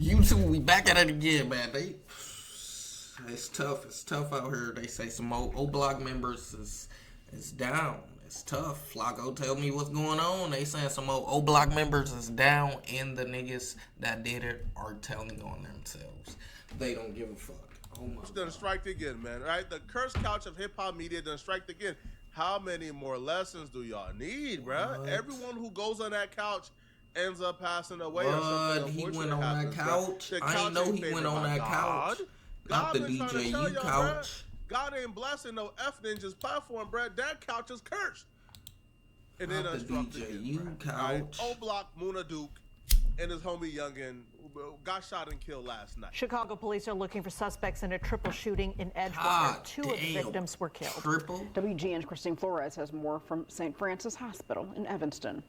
YouTube, we back at it again, man. It's tough. It's tough out here. They say some old block members is down. It's tough. Flacco, tell me what's going on. They saying some old block members is down, and the niggas that did it are telling on themselves. They don't give a fuck. Oh my It's done strike again, man. Right? The curse couch of hip hop media done strike again. How many more lessons do y'all need, bruh? Everyone who goes on that couch ends up passing away. But he went on that couch. I ain't know he went on that couch. Not the DJU couch. God ain't blessing no F Ninjas platform, bruh. That couch is cursed. And then Not the DJU couch. O Block, Muna Duke, and his homie Youngin got shot and killed last night. Chicago police are looking for suspects in a triple shooting in Edgewater. Two of the victims were killed. Triple? WGN's Christine Flores has more from St. Francis Hospital in Evanston.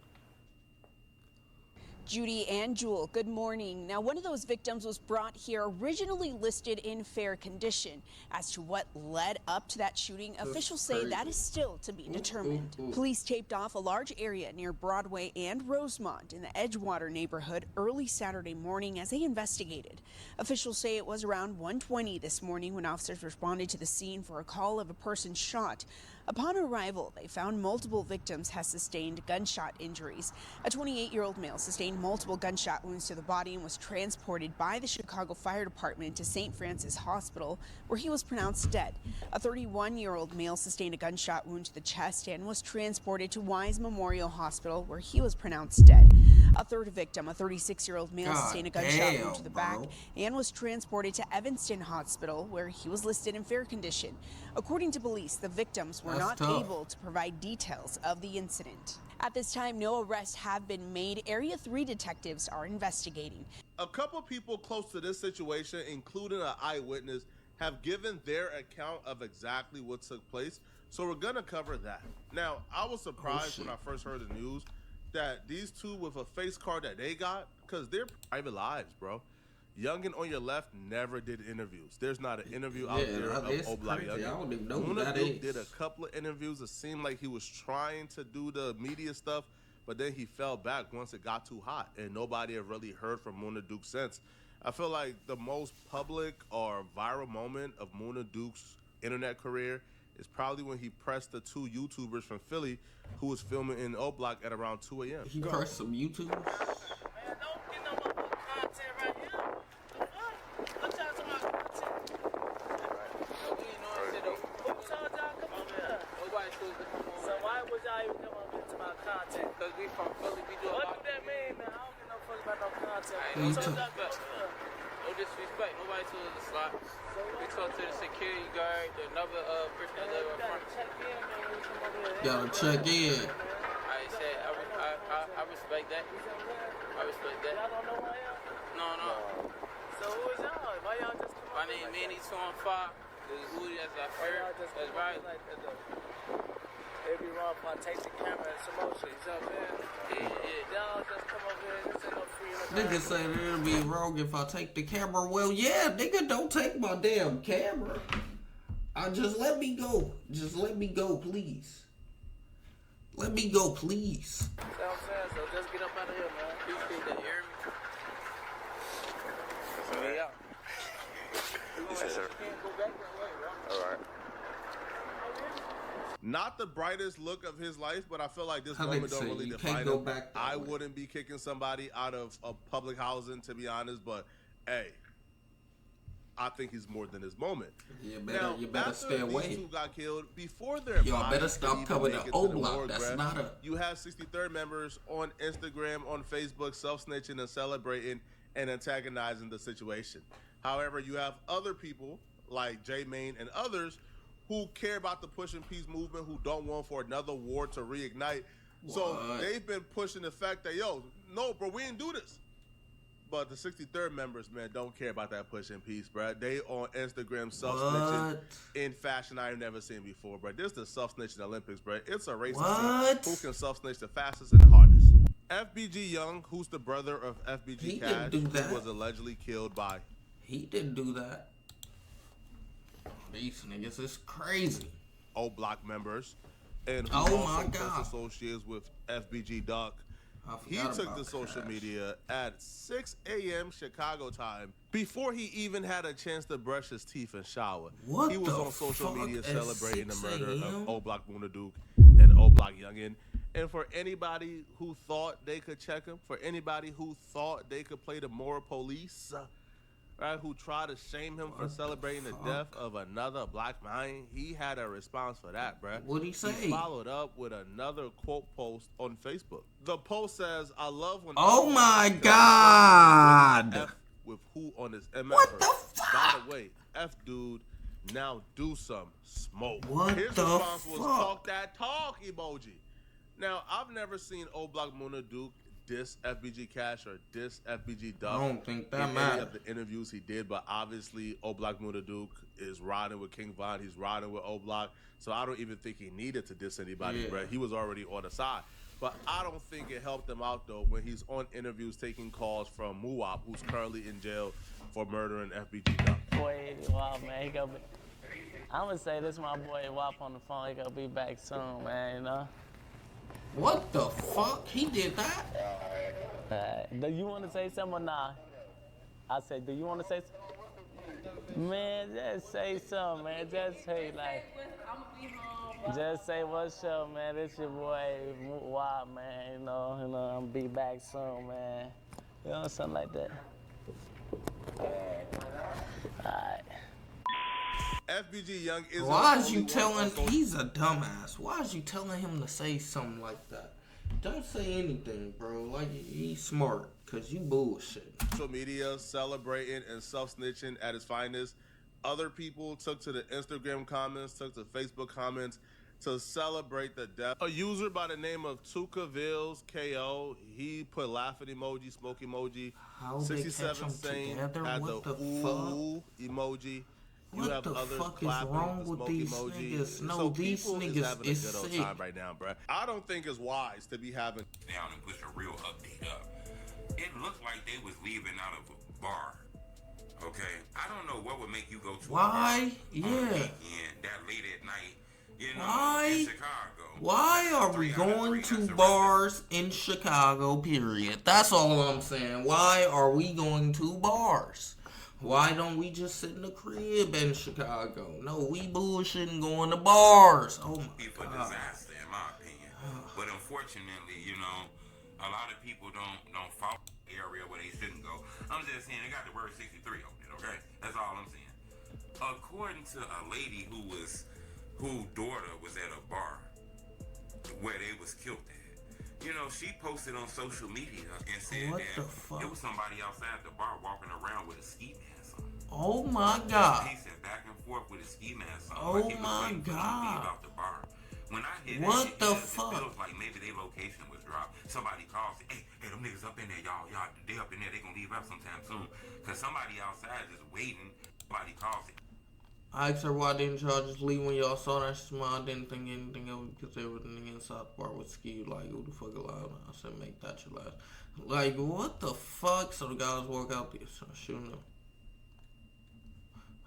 Judy and Jewel, good morning. Now, one of those victims was brought here originally listed in fair condition. As to what led up to that shooting, officials say that is still to be determined. Police taped off a large area near Broadway and Rosemont in the Edgewater neighborhood early Saturday morning as they investigated. Officials say it was around 1:20 this morning when officers responded to the scene for a call of a person shot. Upon arrival, they found multiple victims had sustained gunshot injuries. A 28-year-old male sustained multiple gunshot wounds to the body and was transported by the Chicago Fire Department to St. Francis Hospital, where he was pronounced dead. A 31-year-old male sustained a gunshot wound to the chest and was transported to Wise Memorial Hospital, where he was pronounced dead. A third victim, a 36-year-old male, sustained a gunshot wound to the back and was transported to Evanston Hospital, where he was listed in fair condition. According to police, the victims were not able to provide details of the incident. At this time, no arrests have been made. Area 3 detectives are investigating. A couple people close to this situation, including an eyewitness, have given their account of exactly what took place. So we're going to cover that. Now, I was surprised when I first heard the news that these two with a face card that they got, because they're private lives, bro. Youngin on your left never did interviews. There's not an interview out there of O-Block Youngin. I don't even know who that is. Did a couple of interviews. It seemed like he was trying to do the media stuff, but then he fell back once it got too hot, and nobody had really heard from Muna Duke since. I feel like the most public or viral moment of Muna Duke's internet career is probably when he pressed the two YouTubers from Philly who was filming in O-Block at around 2 a.m. He pressed some YouTubers? Because we from Philly, we do a lot. What do that mean, man? I don't get no fuck about no content. No disrespect. Nobody told us to slot. We talked to the security guard, another person that live up front. Gotta check in. I said, I respect that. I respect that. Y'all don't know who I am? No. So who is y'all? Why y'all just come My name Manny 215. This is Woody, that's our friend. That's right. It'd be wrong if I take the camera and some more shit, you know what I'm saying? Yeah. Y'all just come over here, this ain't no free. Nigga said it'll be wrong if I take the camera. Well, yeah, nigga, don't take my damn camera. Just let me go. Just let me go, please. Let me go, please. You know what I'm saying? So just get up out of here, man. Appreciate that, hear me? Yeah. Yes, sir. All right. Not the brightest look of his life, but I feel like this moment don't really define him. I wouldn't be kicking somebody out of public housing, to be honest, but hey, I think he's more than his moment. You better stay away. These two got killed before their Y'all better stop coming to O-Block. That's not a... You have 63rd members on Instagram, on Facebook, self-snitching and celebrating and antagonizing the situation. However, you have other people like J Main and others who care about the Push and Peace movement, who don't want for another war to reignite. What? So they've been pushing the fact that, yo, no, bro, we didn't do this. But the 63rd members, man, don't care about that Push and Peace, bro. They on Instagram self-snitching in fashion I've never seen before, bro. This is the self-snitching Olympics, bro. It's a race to see who can self-snitch the fastest and the hardest. FBG Young, who's the brother of FBG Cash, who was allegedly killed by... He didn't do that. These niggas is crazy. O-Block members and who also associates with FBG Duck He took to social media at 6 a.m. Chicago time before he even had a chance to brush his teeth and shower. What he was the on social fuck media at celebrating the 6 murder a.m.? of O Block Moonaduk and O Block Youngin. And for anybody who thought they could check him, for anybody who thought they could play the moral police, right, who tried to shame him for celebrating the death of another black man, he had a response for that, bruh. What'd he say? He followed up with another quote post on Facebook. The post says, "I love when." Oh my God! F with who on this MF? What the fuck? By the way, F dude, now do some smoke. What His the response was fuck? talk that talk emoji. Now, I've never seen O Block Moonaduk diss FBG Cash or diss FBG Duck. I don't think that in any matters. of the interviews he did, but obviously O Block Moonaduk is riding with King Von. He's riding with O Block, so I don't even think he needed to diss anybody, bro. He was already on the side. But I don't think it helped him out though when he's on interviews taking calls from Muwap, who's currently in jail for murdering FBG Duck. Boy, wow, man, he gonna be. I'm gonna say this, my boy WAP on the phone. He gonna be back soon, man. You know. What the fuck? He did that? Do you want to say something or nah? I said, do you want to say something? Man, just say something, man. Just say, like, just say what's up, man. This your boy, WAP, man. You know, I'm gonna be back soon, man. You know, something like that. Alright. FBG Young is. Why is you telling? He's a dumbass. Why is you telling him to say something like that? Don't say anything, bro. Like, he's smart, cause you bullshit. Social media celebrating and self-snitching at his finest. Other people took to the Instagram comments, took to Facebook comments to celebrate the death. A user by the name of Tuka Vills KO, he put laughing emoji, smoke emoji. How they catch 67 them saying together? had What the ooh emoji. You What have the others fuck is clapping, wrong the with smoke these emoji. niggas? No, So these people niggas is having a is good old sick. time right now, bruh. I don't think it's wise to be having down and push a real update up. It looked like they was leaving out of a bar. Okay, I don't know what would make you go to Why? a bar Yeah. on the weekend, that late at night, you know, Why? in Chicago. Why are we 3 out of 3 going to that's bars in Chicago, period? That's all I'm saying. Why are we going to bars? Why don't we just sit in the crib in Chicago? No, we bullshitting going to bars. Oh my people God. disaster, in my opinion. But unfortunately, you know, a lot of people don't follow the area where they shouldn't go. I'm just saying, they got the word 63 on it, okay? That's all I'm saying. According to a lady whose daughter was at a bar where they was killed at, you know, she posted on social media and said What that the fuck? it was somebody outside the bar walking around with a ski mask on. Oh my God. He said back and forth with a ski mask on. Oh like he was my waiting for them to leave God. out the bar. When I hear What that shit, the it fuck? feels like maybe their location was dropped. Somebody calls, hey, them niggas up in there, y'all, they up in there, they gonna leave out sometime soon. Cause somebody outside is waiting. Somebody calls it. I asked her why didn't y'all just leave when y'all saw that smile. I didn't think anything of it because everything inside the bar was skewed. Like, who the fuck allowed? I said, make that your last. Like, what the fuck? So the guys walk out there, so shooting them.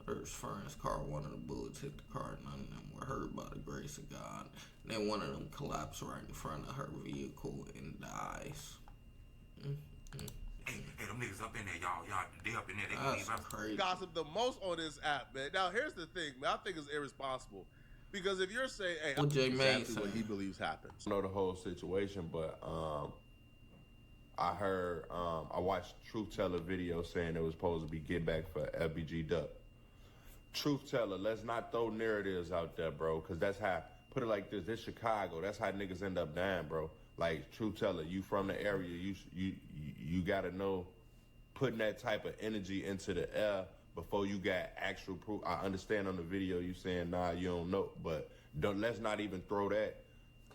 There's Fern's car. One of the bullets hit the car. None of them were hurt by the grace of God. Then one of them collapsed right in front of her vehicle and dies. Hey, them niggas up in there, y'all, they up in there, they gonna That's leave out. crazy. gossip the most on this app, man. Now, here's the thing, man. I think it's irresponsible. Because if you're saying, hey, What Jay May exactly what saying. he believes happens. I don't know the whole situation, but I heard I watched Truth Teller video saying it was supposed to be get back for FBG Duck. Truth Teller, let's not throw narratives out there, bro, because that's how, put it like this Chicago, that's how niggas end up dying, bro. Like, Truth Teller, you from the area, you gotta know putting that type of energy into the air before you got actual proof. I understand on the video you saying, nah, you don't know, but let's not even throw that.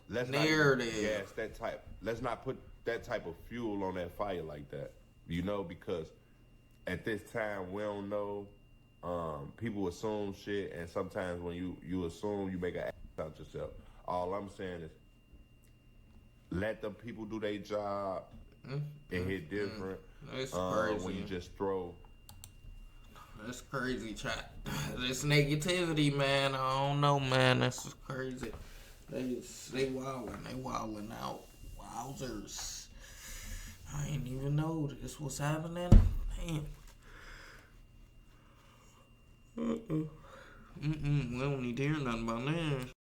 Let's Narrative. not even gas that type. Let's not put that type of fuel on that fire like that. You know, because at this time we don't know. People assume shit, and sometimes when you assume, you make an ass out yourself. All I'm saying is, let them people do their job. It hit different. That's crazy. When you just throw. That's crazy, chat. This negativity, man. I don't know, man. This is crazy. They wilding out. Wowzers. I ain't even know this was happening. Damn. We don't need to hear nothing about that.